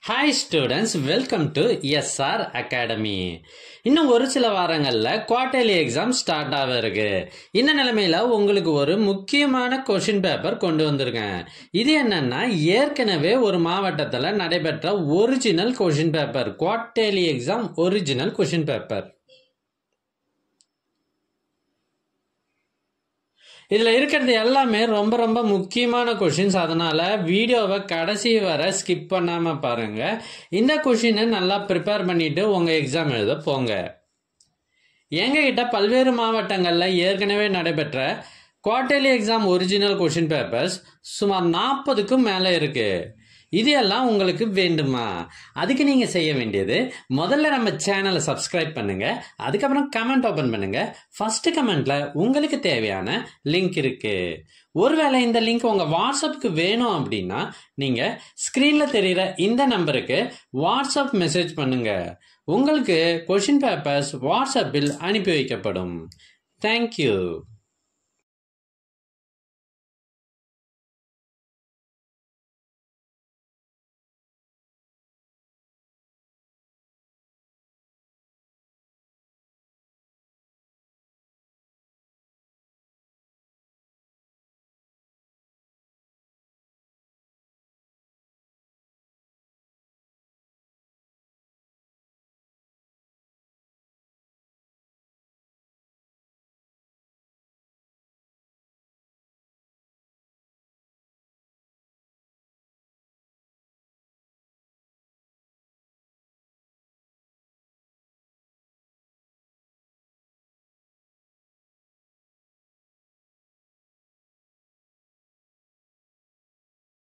Hi students, welcome to SR Academy. இன்னும் ஒரு சில வாரங்கள்ல குவார்டர்லி எக்ஸாம் ஸ்டார்ட் ஆக இருக்கு. இந்த நிலைமையில உங்களுக்கு ஒரு முக்கியமான கொஸ்டின் பேப்பர் கொண்டு வந்திருக்கேன். இது என்னன்னா ஏற்கனவே ஒரு மாவட்டத்துல நடைபெற்ற original question paper, quarterly exam original question paper. இதுல இருக்கிறது எல்லாமே ரொம்ப ரொம்ப முக்கியமான கொஸ்டின்ஸ். அதனால வீடியோவை கடைசி வரை ஸ்கிப் பண்ணாம பாருங்க. இந்த கொஸ்டினை நல்லா ப்ரிப்பேர் பண்ணிட்டு உங்க எக்ஸாம் எழுத போங்க. எங்ககிட்ட பல்வேறு மாவட்டங்கள்ல ஏற்கனவே நடைபெற்ற quarterly exam original question papers சுமார் 40க்கும் மேல இருக்கு. இது எல்லாம் உங்களுக்கு வேண்டுமா? அதுக்கு நீங்க செய்ய வேண்டியது, முதல்ல நம்ம சேனலை சப்ஸ்கிரைப் பண்ணுங்க, அதுக்கப்புறம் கமெண்ட் ஓபன் பண்ணுங்க. ஃபர்ஸ்ட் கமெண்ட்ல உங்களுக்கு தேவையான லிங்க் இருக்கு. ஒருவேளை இந்த லிங்க் உங்க வாட்ஸ்அப்புக்கு வேணும் அப்படின்னா நீங்க ஸ்கிரீன்ல தெரியுற இந்த நம்பருக்கு வாட்ஸ்அப் மெசேஜ் பண்ணுங்க. உங்களுக்கு கொஸ்டின் பேப்பர்ஸ் வாட்ஸ்அப்பில் அனுப்பி வைக்கப்படும். தேங்க்யூ.